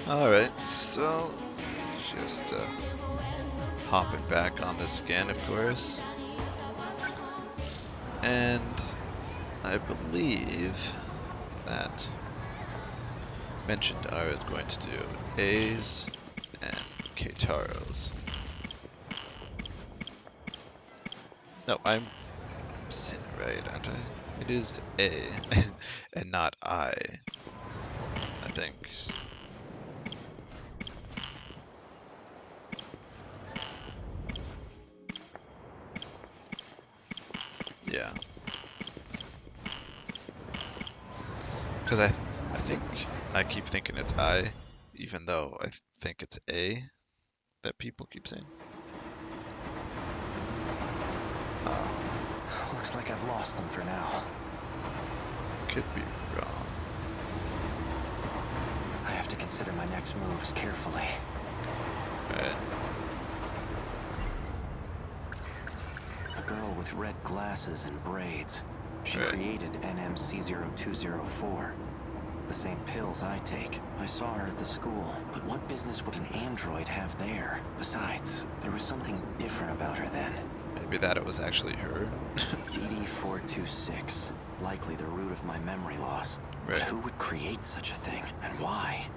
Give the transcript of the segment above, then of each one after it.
Alright, so just hopping back on this again, of course. And I believe that mentioned I was going to do A's and Keitaros. No, I'm saying it right, aren't I? It is A and not I think. Yeah. Because I think I keep thinking it's I, even though I think it's A that people keep saying. Looks like I've lost them for now. Could be wrong. I have to consider my next moves carefully. Right. A girl with red glasses and braids. She Right. created NMC0204. The same pills I take. I saw her at the school, but what business would an android have there? Besides, there was something different about her then. Maybe that it was actually her. DD426. Likely the root of my memory loss. Right. But who would create such a thing, and why?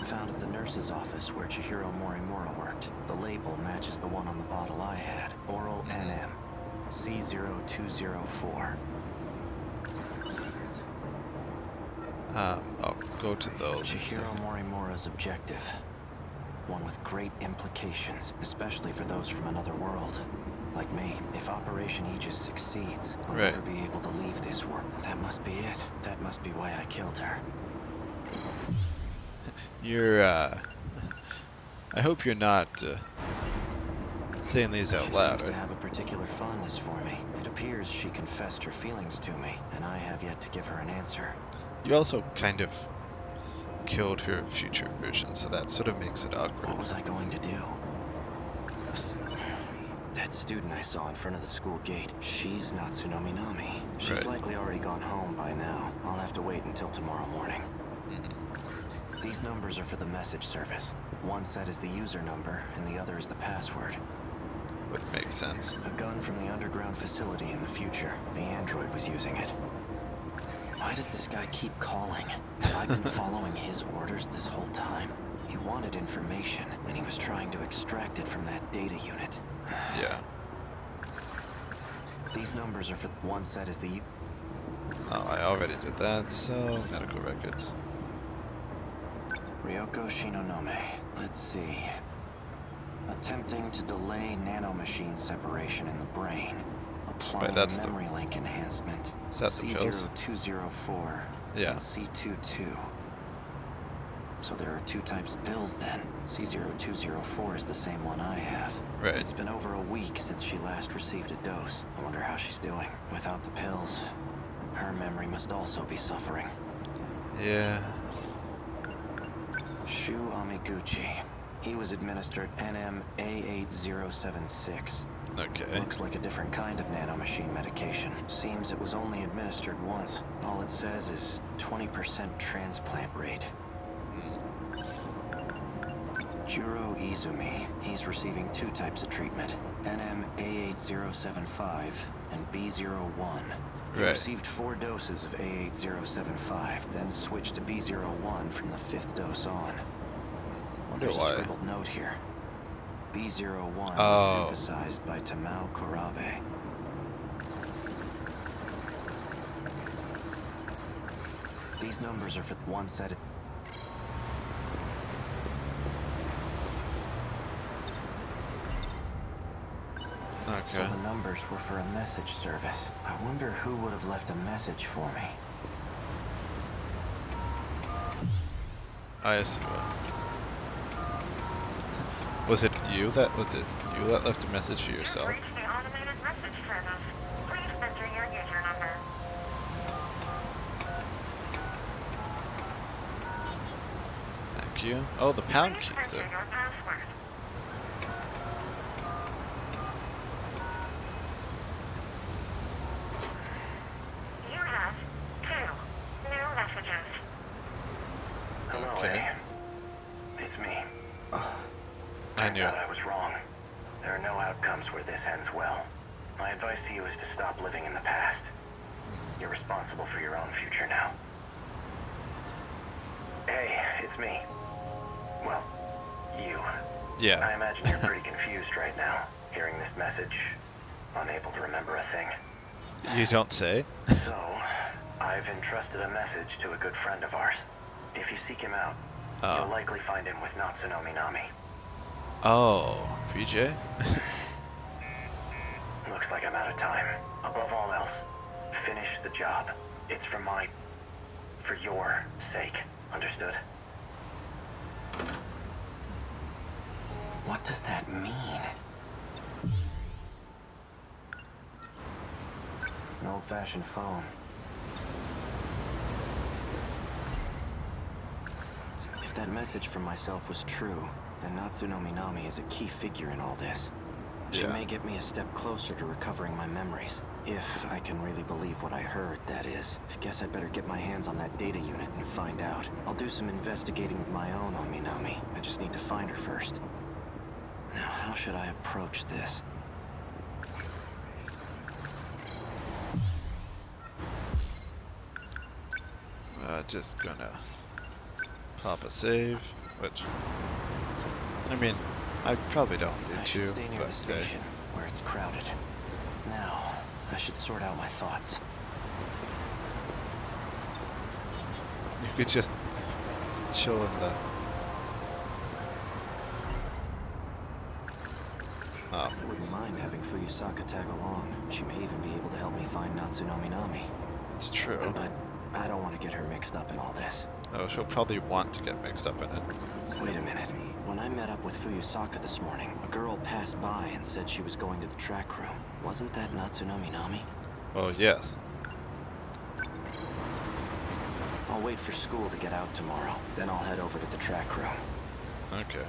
Found at the nurse's office where Chihiro Morimura worked. The label matches the one on the bottle I had. Oral NM. C0204. I'll go to those. Chihiro Morimura's objective. One with great implications, especially for those from another world. Like me, if Operation Aegis succeeds, I'll never be able to leave this world. That must be it. That must be why I killed her. You're, I hope you're not, saying these out loud. She seems to have a particular fondness for me. It appears she confessed her feelings to me, and I have yet to give her an answer. You also kind of killed her future version, so that sort of makes it awkward. What was I going to do? That student I saw in front of the school gate, she's not Tsunami Nami. She's likely already gone home by now. I'll have to wait until tomorrow morning. These numbers are for the message service. One set is the user number, and the other is the password. Would make sense. A gun from the underground facility in the future. The android was using it. Why does this guy keep calling? Have I been following his orders this whole time? He wanted information, and he was trying to extract it from that data unit. Yeah. These numbers are for one set is the... Oh, I already did that, so medical records. Ryoko Shinonome. Let's see. Attempting to delay nanomachine separation in the brain. Applying that's memory link enhancement. Is that the pills? C0204 Yeah. and C22. So there are two types of pills then. C0204 is the same one I have. Right. It's been over a week since she last received a dose. I wonder how she's doing. Without the pills, her memory must also be suffering. Yeah. Shu Amiguchi. He was administered NM-A8076. Okay. Looks like a different kind of nanomachine medication. Seems it was only administered once. All it says is 20% transplant rate. Juro Izumi. He's receiving two types of treatment. NM-A8075 and B01. He received 4 doses of A8075, then switched to B01 from the 5th dose on. There's a scribbled note here. B01 was synthesized by Tamao Kurabe. These numbers are for one set of... Okay. So the numbers were for a message service. I wonder who would have left a message for me. I see. Was it you that left a message for yourself? You've reached the automated message service. Please enter your user number. Thank you. Oh, the pound Please keys enter there. your password. You have 2 new messages. All There are no outcomes where this ends well. My advice to you is to stop living in the past. You're responsible for your own future now. Hey, it's me. Well, you. Yeah. I imagine you're pretty confused right now, hearing this message, unable to remember a thing. You don't say? So, I've entrusted a message to a good friend of ours. If you seek him out, you'll likely find him with Natsuno Minami. Oh, PJ? Looks like I'm out of time. Above all else, finish the job. It's for your sake. Understood? What does that mean? An old-fashioned phone. If that message from myself was true, then Natsuno Minami is a key figure in all this. She may get me a step closer to recovering my memories. If I can really believe what I heard, that is. I guess I'd better get my hands on that data unit and find out. I'll do some investigating of my own on Minami. I just need to find her first. Now, how should I approach this? Just gonna pop a save, which, I mean, I probably don't need I should to, stay near but the station, where it's crowded. Now, I should sort out my thoughts. you could just chill in the... I wouldn't mind having Fuyusaka tag along. She may even be able to help me find Natsuno Minami. It's true. But I don't want to get her mixed up in all this. Oh, she'll probably want to get mixed up in it. Wait a minute. When I met up with Fuyusaka this morning, a girl passed by and said she was going to the track room. Wasn't that Natsuno Minami? Oh, yes. I'll wait for school to get out tomorrow. Then I'll head over to the track room. Okay.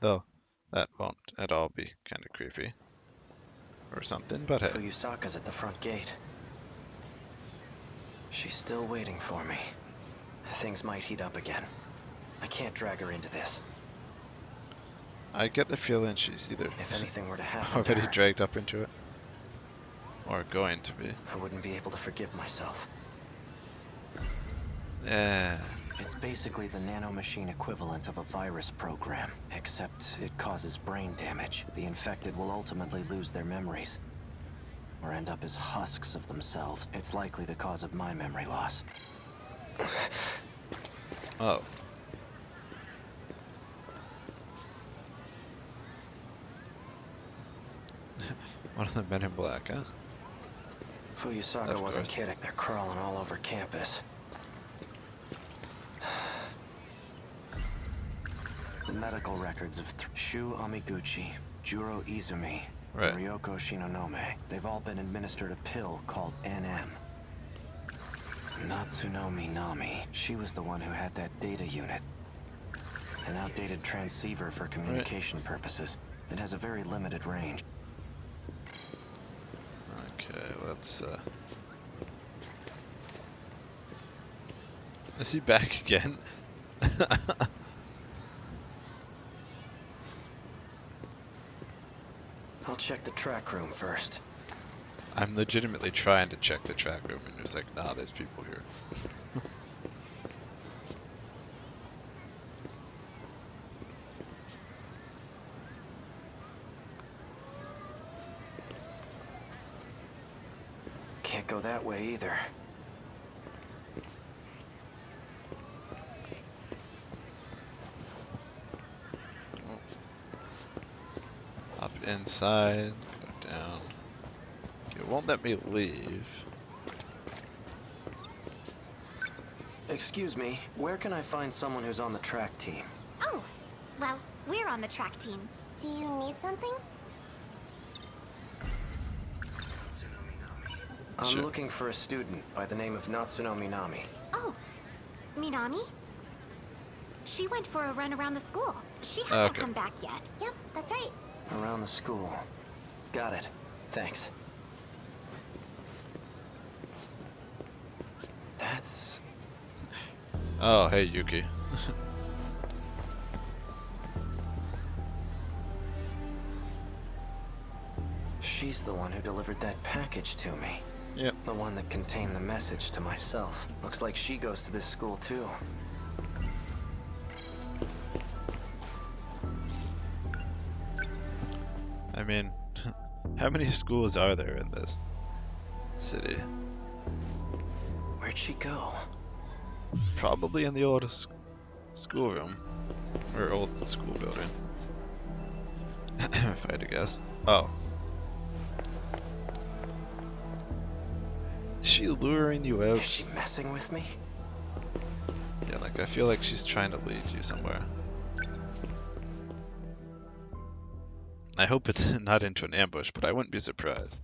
Though, that won't at all be kind of creepy. Or something, but hey. Fuyusaka's at the front gate. She's still waiting for me. Things might heat up again. I can't drag her into this. I get the feeling she's either If anything were to happen already to her, dragged up into it, or going to be. I wouldn't be able to forgive myself. Yeah. It's basically the nanomachine equivalent of a virus program, except it causes brain damage. The infected will ultimately lose their memories, or end up as husks of themselves. It's likely the cause of my memory loss. Oh. One of the men in black, huh? Fuyusaka wasn't kidding. They're crawling all over campus. The medical records of Shu Amiguchi, Juro Izumi, and Ryoko Shinonome, they've all been administered a pill called NM. Natsuno Minami, she was the one who had that data unit. An outdated transceiver for communication purposes. It has a very limited range. Okay, let's is he back again? I'll check the track room first. I'm legitimately trying to check the track room and it's like, nah, there's people here. Can't go that way either. Up inside, go down. It won't let me leave. Excuse me, where can I find someone who's on the track team? Oh, well, we're on the track team. Do you need something? I'm looking for a student by the name of Natsuno Minami. Oh, Minami? She went for a run around the school. She hasn't come back yet. Yep, that's right. Around the school. Got it. Thanks. That's... Oh, hey, Yuki. She's the one who delivered that package to me. Yep. The one that contained the message to myself. Looks like she goes to this school too. I mean, how many schools are there in this city? Where'd she go? Probably in the oldest schoolroom. Or old school building. If I had to guess. Oh. Is she luring you out? Is she messing with me? Yeah, like I feel like she's trying to lead you somewhere. I hope it's not into an ambush, but I wouldn't be surprised.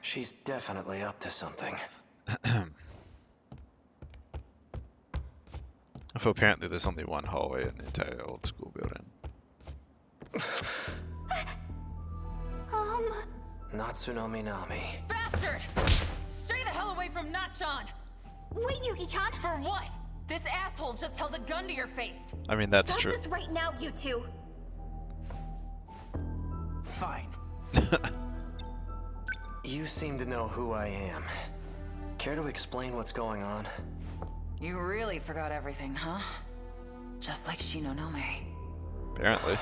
She's definitely up to something. If apparently there's only one hallway in the entire old school building. Natsuno Minami. Bastard! Stay the hell away from Nachan! Wait, Yuki-chan. For what? This asshole just held a gun to your face. I mean, that's Stop true. this right now, you two. Fine. You seem to know who I am. Care to explain what's going on? You really forgot everything, huh? Just like Shinonome. Apparently.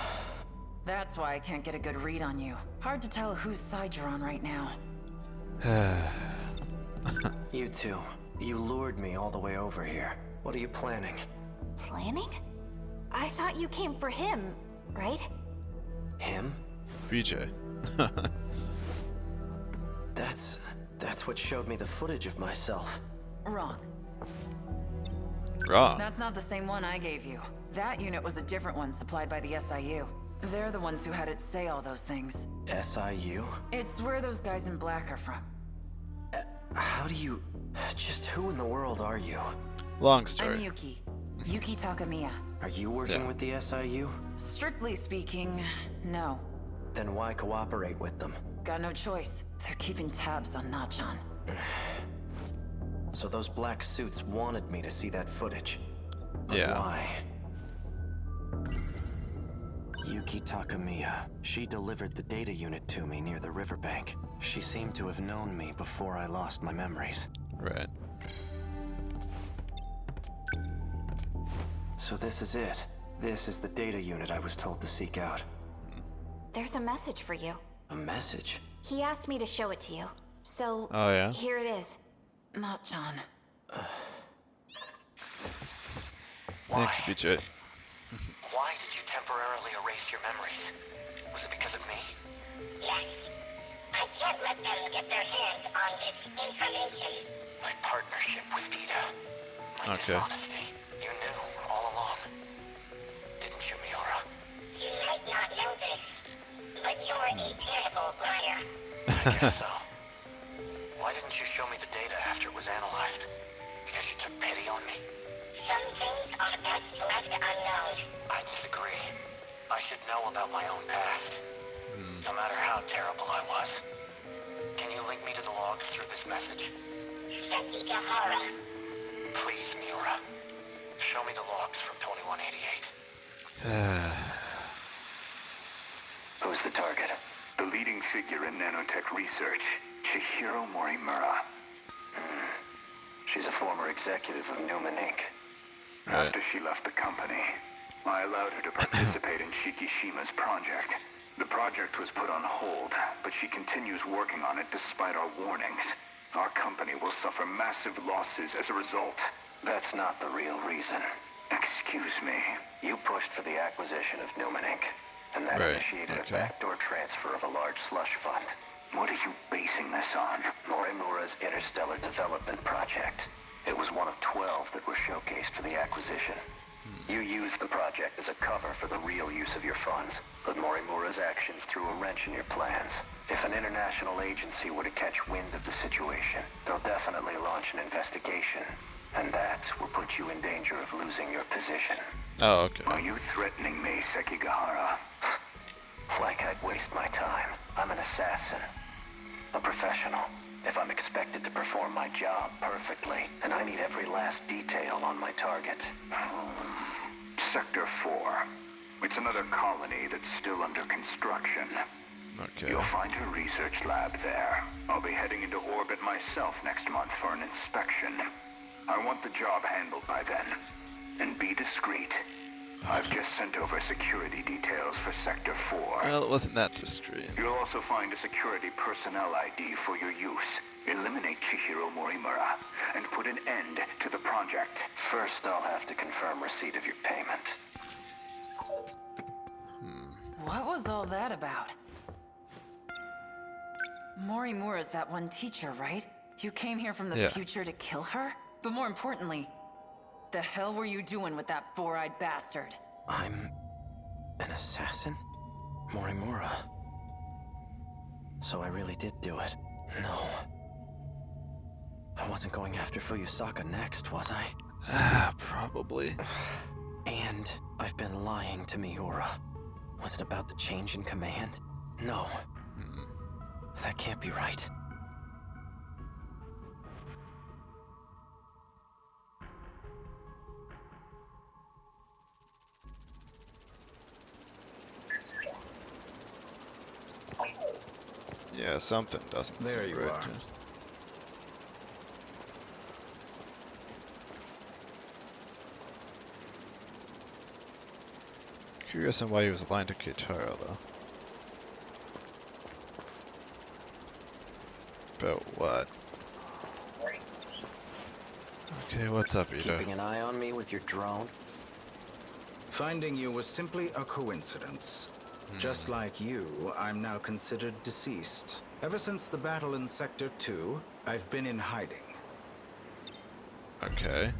That's why I can't get a good read on you. Hard to tell whose side you're on right now. You two, you lured me all the way over here. What are you planning? Planning? I thought you came for him, right? Him? BJ. That's what showed me the footage of myself. Wrong. Wrong. That's not the same one I gave you. That unit was a different one supplied by the SIU. They're the ones who had it say all those things. SIU? It's where those guys in black are from. How do you... Just who in the world are you? Long story. I'm Yuki. Yuki Takamiya. Are you working Yeah. with the SIU? Strictly speaking, no. Then why cooperate with them? Got no choice. They're keeping tabs on Nachan. So those black suits wanted me to see that footage. But Yeah. why? Yuki Takamiya. She delivered the data unit to me near the riverbank. She seemed to have known me before I lost my memories. Right. So this is it. This is the data unit I was told to seek out. There's a message for you. A message? He asked me to show it to you. So, Oh, yeah? here it is. Nachan. Thank you, BJ. Why did you temporarily erase your memories? Was it because of me? Yes. I can't let them get their hands on this information. My partnership with Ida. My Okay. dishonesty. You knew all along. Didn't you, Miura? You might not know this, but you're a terrible liar. I guess so. Why didn't you show me the data after it was analyzed? Because you took pity on me? Some things are best left unknown. I disagree. I should know about my own past. No matter how terrible I was. Can you link me to the logs through this message? Sekigahara. Please, Miura. Show me the logs from 2188. Who's the target? The leading figure in nanotech research, Chihiro Morimura. She's a former executive of Newman Inc. Right. After she left the company, I allowed her to participate in Shikishima's project. The project was put on hold, but she continues working on it despite our warnings. Our company will suffer massive losses as a result. That's not the real reason. Excuse me. You pushed for the acquisition of Newman Inc. And that Right, initiated okay. a backdoor transfer of a large slush fund. What are you basing this on? Morimura's Interstellar Development Project. It was one of 12 that were showcased for the acquisition. You used the project as a cover for the real use of your funds, but Morimura's actions threw a wrench in your plans. If an international agency were to catch wind of the situation, they'll definitely launch an investigation. And that will put you in danger of losing your position. Oh, okay. Are you threatening me, Sekigahara? Like I'd waste my time. I'm an assassin. A professional. If I'm expected to perform my job perfectly, then I need every last detail on my target. Sector 4. It's another colony that's still under construction. Okay. You'll find her research lab there. I'll be heading into orbit myself next month for an inspection. I want the job handled by then. And be discreet. I've just sent over security details for Sector 4. Well, it wasn't that discreet. You'll also find a security personnel ID for your use. Eliminate Chihiro Morimura and put an end to the project. First, I'll have to confirm receipt of your payment. What was all that about? Morimura's that one teacher, right? You came here from the future to kill her? But more importantly, the hell were you doing with that four-eyed bastard? I'm an assassin? Morimura. So I really did do it. No. I wasn't going after Fuyusaka next, was I? Probably. And I've been lying to Miura. Was it about the change in command? No. That can't be right. Yeah, something doesn't There seem you right. are. Curious on why he was aligned to Keitaro, though. About what? Okay, what's up, Ida? Keeping an eye on me with your drone? Finding you was simply a coincidence. Just like you, I'm now considered deceased. Ever since the battle in Sector 2, I've been in hiding. Okay.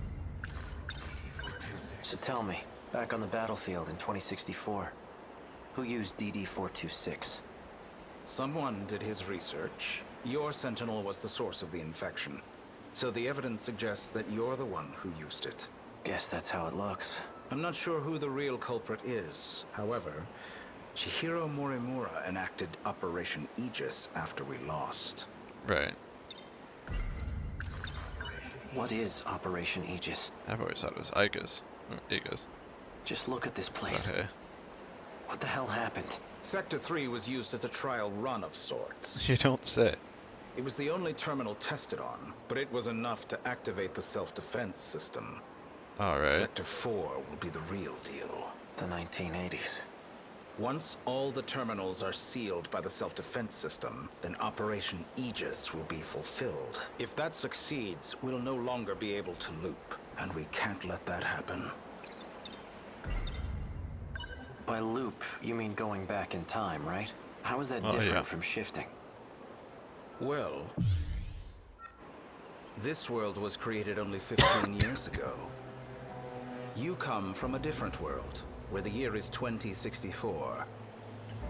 So tell me, back on the battlefield in 2064, who used DD-426? Someone did his research. Your Sentinel was the source of the infection. So the evidence suggests that you're the one who used it. Guess that's how it looks. I'm not sure who the real culprit is. However, Chihiro Morimura enacted Operation Aegis after we lost. Right. What is Operation Aegis? I've always thought it was Aegis. Aegis. Just look at this place. Okay. What the hell happened? Sector 3 was used as a trial run of sorts. You don't say. It was the only terminal tested on, but it was enough to activate the self-defense system. Alright. Sector 4 will be the real deal. The 1980s. Once all the terminals are sealed by the self-defense system, then Operation Aegis will be fulfilled. If that succeeds, we'll no longer be able to loop, and we can't let that happen. By loop, you mean going back in time, right? How is that Oh, different yeah. from shifting? Well, this world was created only 15 years ago. You come from a different world, where the year is 2064.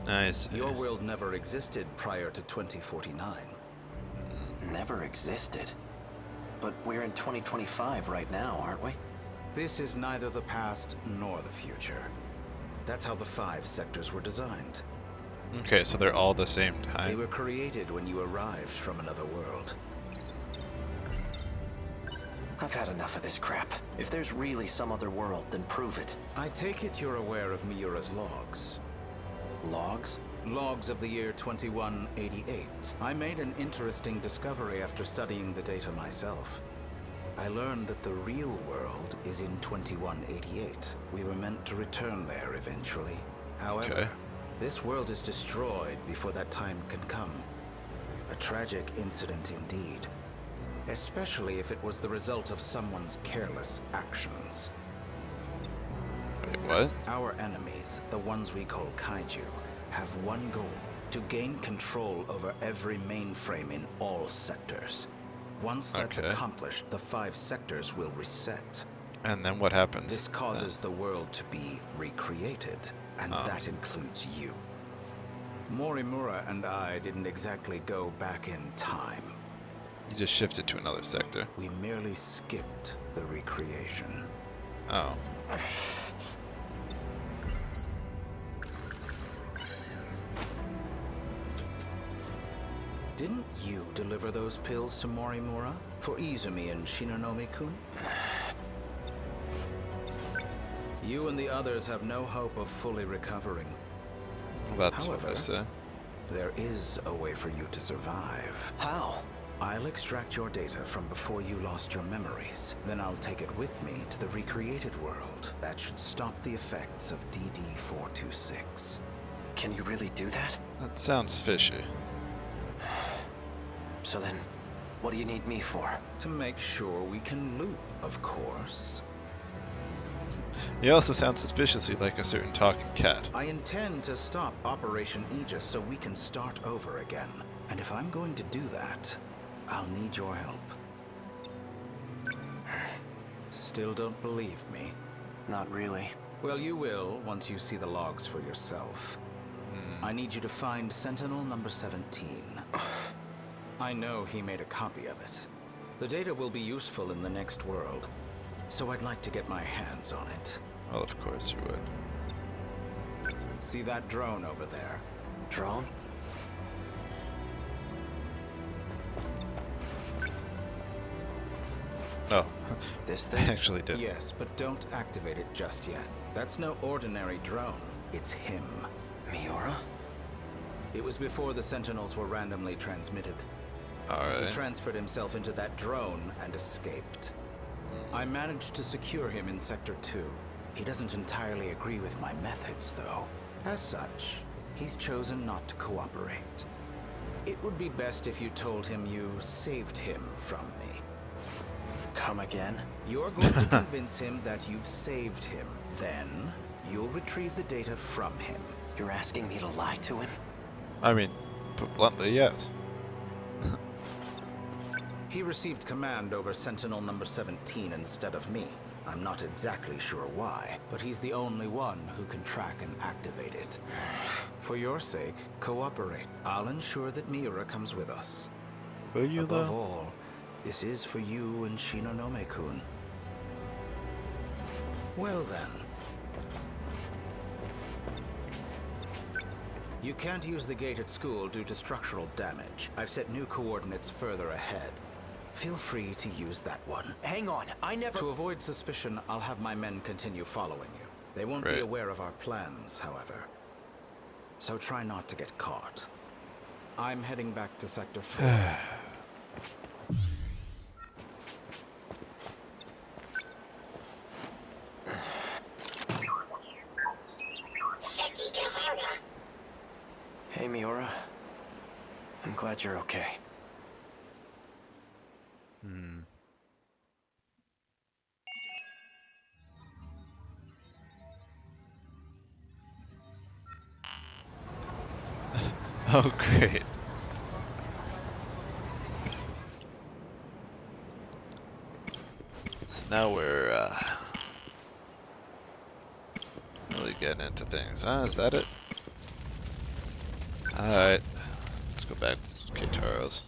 Nice. Your world never existed prior to 2049. Never existed. But we're in 2025 right now, aren't we? This is neither the past nor the future. That's how the 5 sectors were designed. Okay, so they're all the same They time. were created when you arrived from another world. I've had enough of this crap. If there's really some other world, then prove it. I take it you're aware of Miura's logs. Logs? Logs of the year 2188. I made an interesting discovery after studying the data myself. I learned that the real world is in 2188. We were meant to return there eventually. However, Okay. this world is destroyed before that time can come. A tragic incident indeed. Especially if it was the result of someone's careless actions. Wait, what? Our enemies, the ones we call kaiju, have one goal: to gain control over every mainframe in all sectors. Once that's Okay. accomplished, the 5 sectors will reset. And then what happens? This causes the world to be recreated, and that includes you. Morimura and I didn't exactly go back in time. You just shifted to another sector. We merely skipped the recreation. Oh. Didn't you deliver those pills to Morimura? For Izumi and Shinonome-kun? You and the others have no hope of fully recovering. Well, that's what I However, say. There is a way for you to survive. How? I'll extract your data from before you lost your memories. Then I'll take it with me to the recreated world. That should stop the effects of DD-426. Can you really do that? That sounds fishy. So then, what do you need me for? To make sure we can loop, of course. He also sounds suspiciously like a certain talking cat. I intend to stop Operation Aegis so we can start over again. And if I'm going to do that, I'll need your help. Still don't believe me? Not really. Well, you will once you see the logs for yourself. I need you to find Sentinel number 17. I know he made a copy of it. The data will be useful in the next world, so I'd like to get my hands on it. Well, of course you would. See that drone over there? Drone? No, This I thing? actually did. Yes, but don't activate it just yet. That's no ordinary drone. It's him. Miura? It was before the Sentinels were randomly transmitted. He Alright. transferred himself into that drone and escaped. I managed to secure him in Sector 2. He doesn't entirely agree with my methods, though. As such, he's chosen not to cooperate. It would be best if you told him you saved him from me. Come again? You're going to convince him that you've saved him. Then, you'll retrieve the data from him. You're asking me to lie to him? I mean, put bluntly, yes. He received command over Sentinel number 17 instead of me. I'm not exactly sure why, but he's the only one who can track and activate it. For your sake, cooperate. I'll ensure that Miura comes with us. Will you, Above though? all, this is for you and Shinonome-kun. Well then. You can't use the gate at school due to structural damage. I've set new coordinates further ahead. Feel free to use that one. Hang on, I never... To avoid suspicion, I'll have my men continue following you. They won't be Right. aware of our plans, however. So try not to get caught. I'm heading back to Sector 4. Hey, Miura. I'm glad you're okay. Oh, great. So now we're really getting into things. Is that it? Alright. Let's go back to Keitaro's.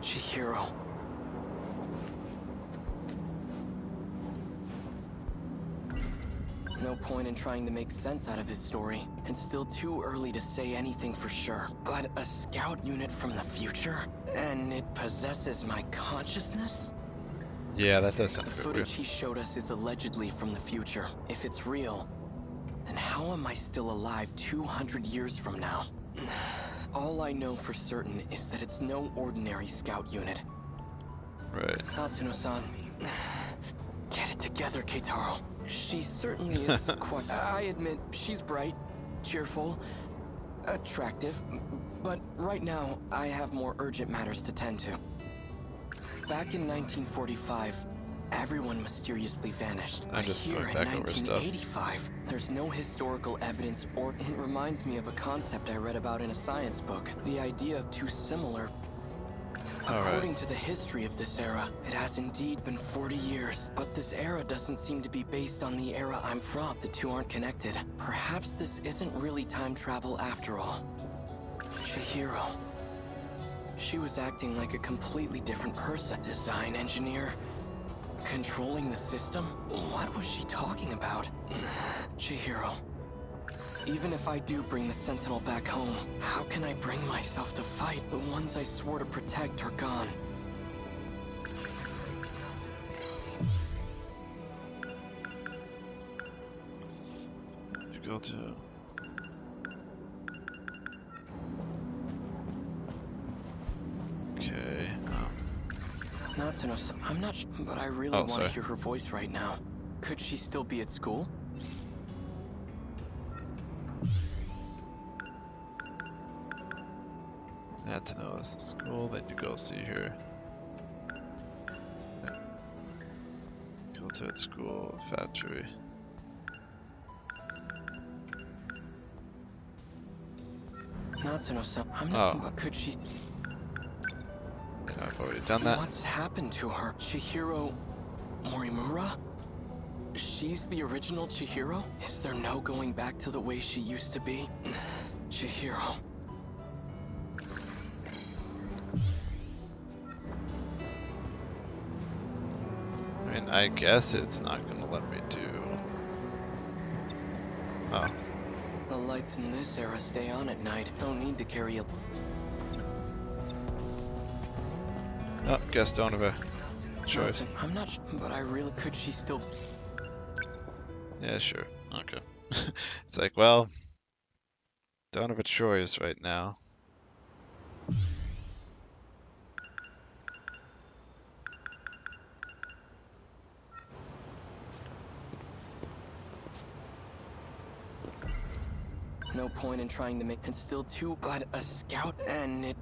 Chihiro. No point in trying to make sense out of his story, and still too early to say anything for sure. But a scout unit from the future? And it possesses my consciousness? Yeah, that does sound The a bit weird. footage he showed us is allegedly from the future. If it's real, then how am I still alive 200 years from now? All I know for certain is that it's no ordinary scout unit. Right. Natsuno-san, get it together, Keitaro. She certainly is quite... I admit, she's bright, cheerful, attractive, but right now, I have more urgent matters to tend to. Back in 1945, everyone mysteriously vanished. I'm But just here going in back over stuff. 1985, there's no historical evidence, or it reminds me of a concept I read about in a science book. The idea of two similar... According to the history of this era, it has indeed been 40 years. But this era doesn't seem to be based on the era I'm from. The two aren't connected. Perhaps this isn't really time travel after all. Chihiro. She was acting like a completely different person. Design engineer? Controlling the system? What was she talking about? Chihiro. Even if I do bring the Sentinel back home, how can I bring myself to fight? The ones I swore to protect are gone. go to. Okay. Natsuno-san, I'm not sure, but I really want to hear her voice right now. Could she still be at school? Natsuno is the school that you go see her. Yeah. Go to its school, factory. Natsuno-san, I'm not, but could she... Yeah, I've already done that. What's happened to her? Chihiro Morimura? She's the original Chihiro? Is there no going back to the way she used to be? Chihiro. I mean, I guess it's not gonna let me do... Oh. The lights in this era stay on at night. No need to carry a... Oh, guess don't have a choice. I'm not sure, but I really... Could she still... Yeah, sure. Okay. It's like, well, don't have a choice right now. No point in trying to make it still too, but a scout and it...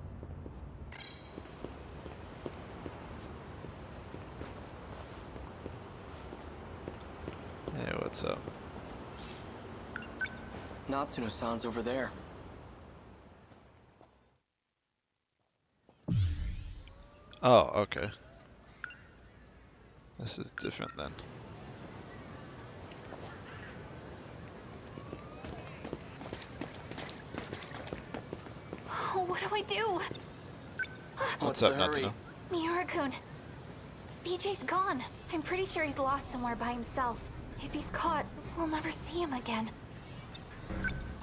Hey, what's up? Natsuno-san's over there. Oh, okay. This is different then. Oh, what do I do? What's up, Natsuno? Miura-kun. BJ's gone. I'm pretty sure he's lost somewhere by himself. If he's caught, we'll never see him again.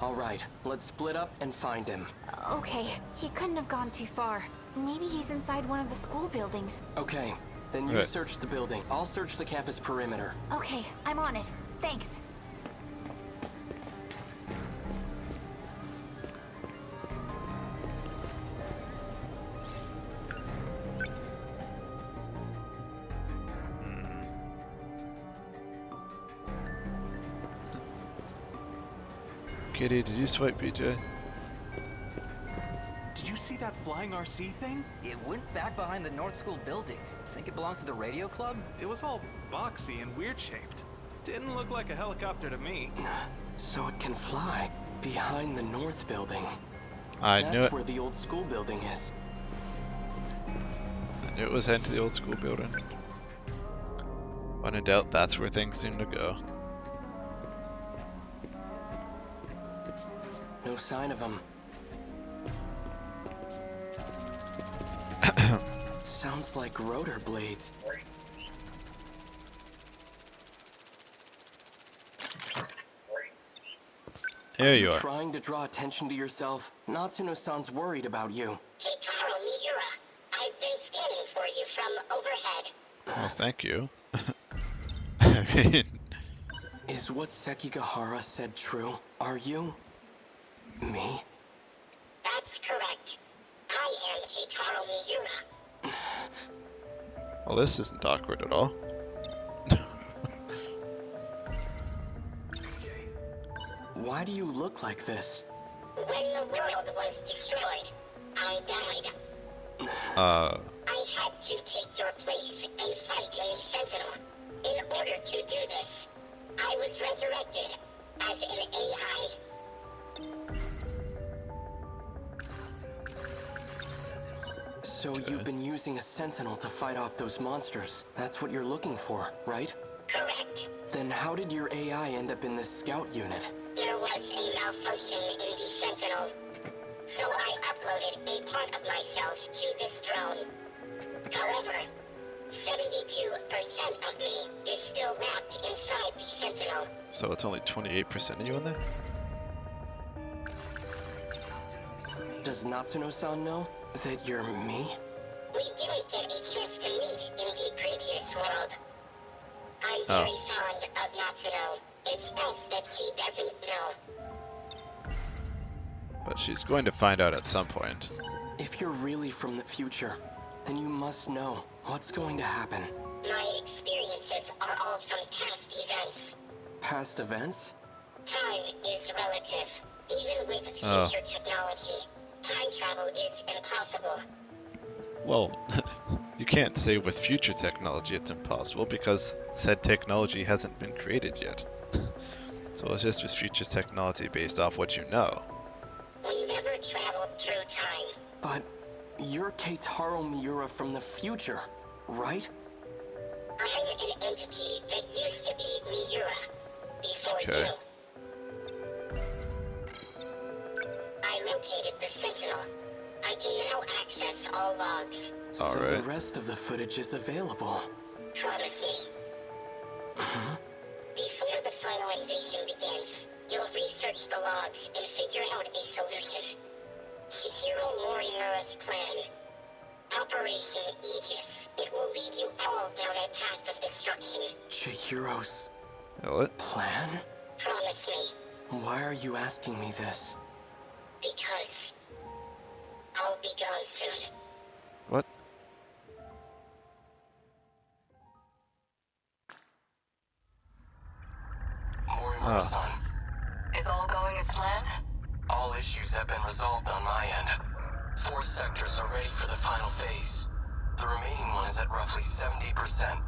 All right, let's split up and find him. Okay, he couldn't have gone too far. Maybe he's inside one of the school buildings. Okay, then you search the building. I'll search the campus perimeter. Okay, I'm on it. Thanks. Kitty, did you swipe BJ? Did you see that flying RC thing? It went back behind the North School building. Think it belongs to the radio club? It was all boxy and weird shaped. Didn't look like a helicopter to me. So it can fly behind the North building. I knew it. That's where the old school building is. I knew it was heading to the old school building. When in doubt, that's where things seem to go. No sign of him. Sounds like rotor blades. Here you are. Trying to draw attention to yourself? Natsuno-san's worried about you. Keitaro Miura, I've been scanning for you from overhead. Well, thank you. I mean... Is what Sekigahara said true? Are you... me? That's correct. I am Keitaro Miura. Well, this isn't awkward at all. Why do you look like this? When the world was destroyed, I died. I had to take your place and fight in the Sentinel. In order to do this, I was resurrected as an AI. So you've been using a Sentinel to fight off those monsters. That's what you're looking for, right? Correct. Then how did your AI end up in this scout unit? There was a malfunction in the Sentinel, so I uploaded a part of myself to this drone. However, 72% of me is still wrapped inside the Sentinel. So it's only 28% of you in there? Does Natsuno-san know that you're me? We didn't get a chance to meet in the previous world. I'm very fond of Natsuno. It's best that she doesn't know. But she's going to find out at some point. If you're really from the future, then you must know what's going to happen. My experiences are all from past events. Past events? Time is relative. Even with future technology, time travel is impossible. Well, you can't say with future technology it's impossible because said technology hasn't been created yet. So it's just with future technology based off what you know. We never traveled through time. But you're Keitaro Miura from the future, right? I'm an entity that used to be Miura before Okay. you. I located the Sentinel. I can now access all logs. So the rest of the footage is available. Promise me. Before the final invasion begins, you'll research the logs and figure out a solution. Chihiro Morimura's plan. Operation Aegis. It will lead you all down a path of destruction. Chihiro's plan? Promise me. Why are you asking me this? Because I'll be gone soon. What? Morimura-san. Is all going as planned? All issues have been resolved on my end. 4 sectors are ready for the final phase. The remaining one is at roughly 70%.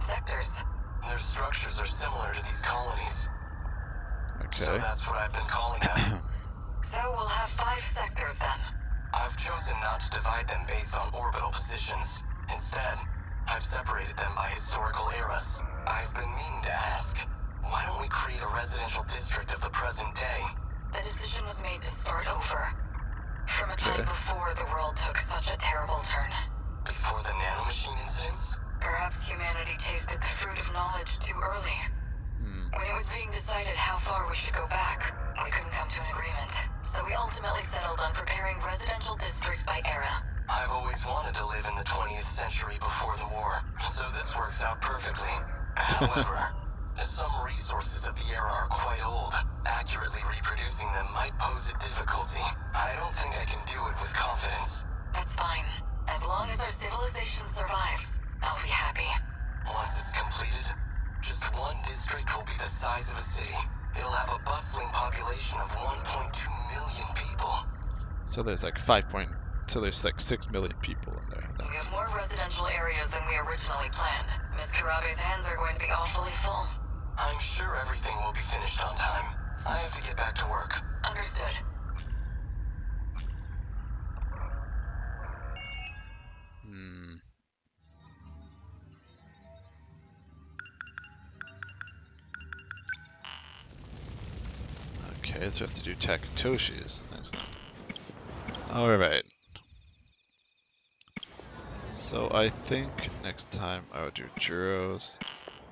Sectors? Their structures are similar to these colonies. Okay. So that's what I've been calling them. So we'll have 5 sectors then? I've chosen not to divide them based on orbital positions. Instead, I've separated them by historical eras. I've been meaning to ask, why don't we create a residential district of the present day? The decision was made to start over. From a time before the world took such a terrible turn. Before the nanomachine incidents? Perhaps humanity tasted the fruit of knowledge too early. When it was being decided how far we should go back, we couldn't come to an agreement. So we ultimately settled on preparing residential districts by era. I've always wanted to live in the 20th century before the war, so this works out perfectly. However, some resources of the era are quite old. Accurately reproducing them might pose a difficulty. I don't think I can do it with confidence. That's fine. As long as our civilization survives, I'll be happy. Once it's completed, just one district will be the size of a city. It'll have a bustling population of 1.2 million people. So there's like 6 million people in there. We have more residential areas than we originally planned. Miss Karabe's hands are going to be awfully full. I'm sure everything will be finished on time. I have to get back to work. Understood. Okay, so we have to do Takatoshis next time. Alright. So I think next time I would do Juro's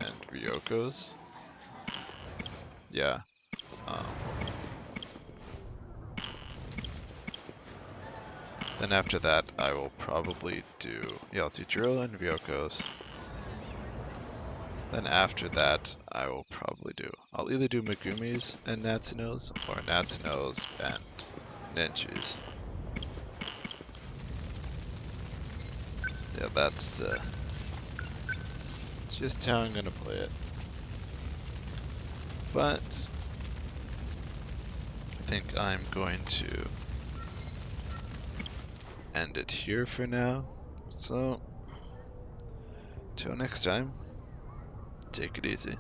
and Ryoko's. Yeah. Then after that I will probably do... Yeah, I'll do Juro and Ryoko's. Then after that, I will probably do... I'll either do Megumi's and Natsuno's, or Natsuno's and Ninju's. Yeah, that's just how I'm gonna play it. But I think I'm going to end it here for now. So, till next time. Take it easy.